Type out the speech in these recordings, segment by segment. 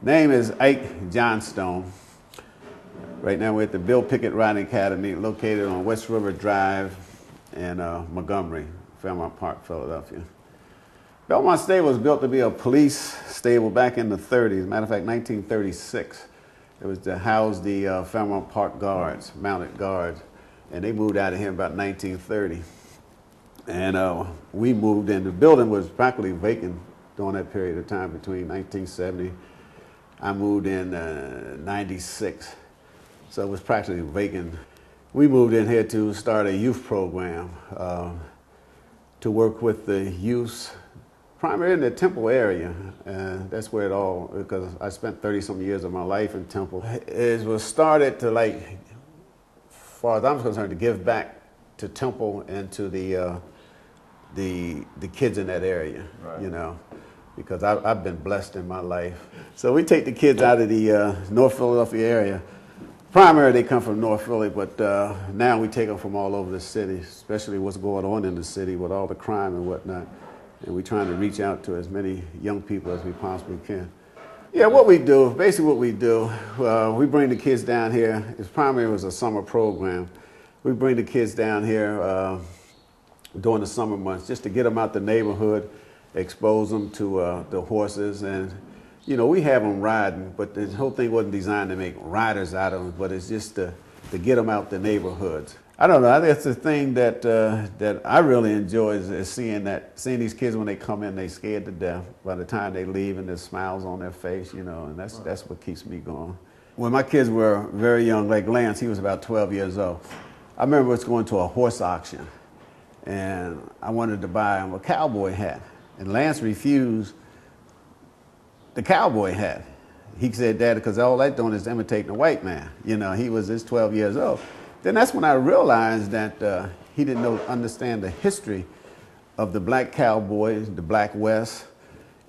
Name is Ike Johnstone. Right now we're at the Bill Pickett Riding Academy, located on West River Drive in Montgomery, Fairmount Park, Philadelphia. Belmont Stable was built to be a police stable back in the 30s. Matter of fact, 1936. It was to house the Fairmount Park guards, mounted guards. And they moved out of here about 1930. And we moved in. The building was practically vacant during that period of time between 1970. I moved in 96. So it was practically vacant. We moved in here to start a youth program to work with the youth, primarily in the Temple area. That's where it all, because I spent 30-some years of my life in Temple. It was started to, like, as far as I'm concerned, to give back to Temple and to the kids in that area, right. You know, because I've been blessed in my life. So we take the kids out of the North Philadelphia area. Primarily they come from North Philly, but now we take them from all over the city, especially what's going on in the city with all the crime and whatnot. And we're trying to reach out to as many young people as we possibly can. Yeah, what we do, basically what we do, we bring the kids down here. It's primarily was a summer program. We bring the kids down here during the summer months just to get them out the neighborhood, expose them to the horses. And, you know, we have them riding, but the whole thing wasn't designed to make riders out of them, but it's just to get them out the neighborhoods. I don't know, I think it's the thing that that I really enjoy is seeing these kids when they come in, they scared to death. By the time they leave and there's smiles on their face, you know, and that's what keeps me going. When my kids were very young, like Lance, he was about 12 years old. I remember us going to a horse auction, and I wanted to buy him a cowboy hat, and Lance refused the cowboy hat. He said, "Dad, because all that's doing is imitating a white man." You know, he was just 12 years old. Then that's when I realized that he didn't understand the history of the black cowboys, the Black West,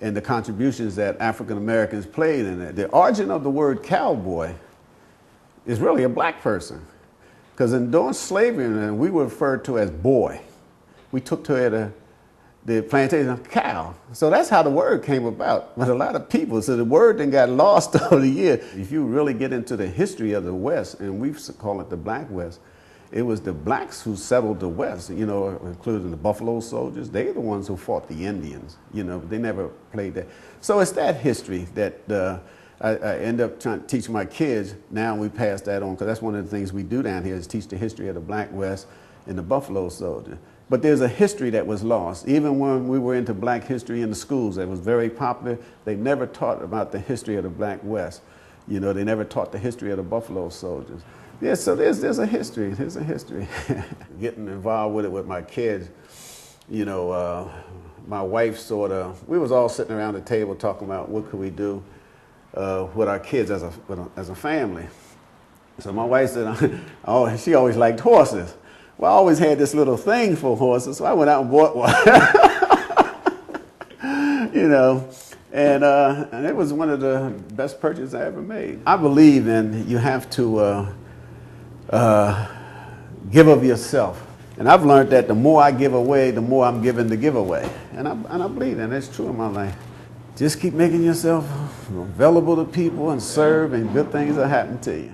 and the contributions that African Americans played in it. The origin of the word cowboy is really a black person. Because during slavery, we were referred to as boy. We took to the plantation of cow. So that's how the word came about. But a lot of people, so the word then got lost over the years. If you really get into the history of the West, and we call it the Black West, it was the blacks who settled the West, you know, including the Buffalo Soldiers. They're the ones who fought the Indians, you know, but they never played that. So it's that history that I end up trying to teach my kids. Now we pass that on, because that's one of the things we do down here is teach the history of the Black West and the Buffalo Soldier. But there's a history that was lost. Even when we were into black history in the schools, that was very popular, they never taught about the history of the Black West. You know, they never taught the history of the Buffalo Soldiers. Yeah, so there's a history, there's a history. Getting involved with it with my kids, you know, my wife we was all sitting around the table talking about what could we do with our kids as a family. So my wife said, oh, she always liked horses. Well, I always had this little thing for horses, so I went out and bought one. You know, and it was one of the best purchases I ever made. I believe in you have to give of yourself. And I've learned that the more I give away, the more I'm given to give away. And I believe that, and that's true in my life. Just keep making yourself available to people and serve, and good things will happen to you.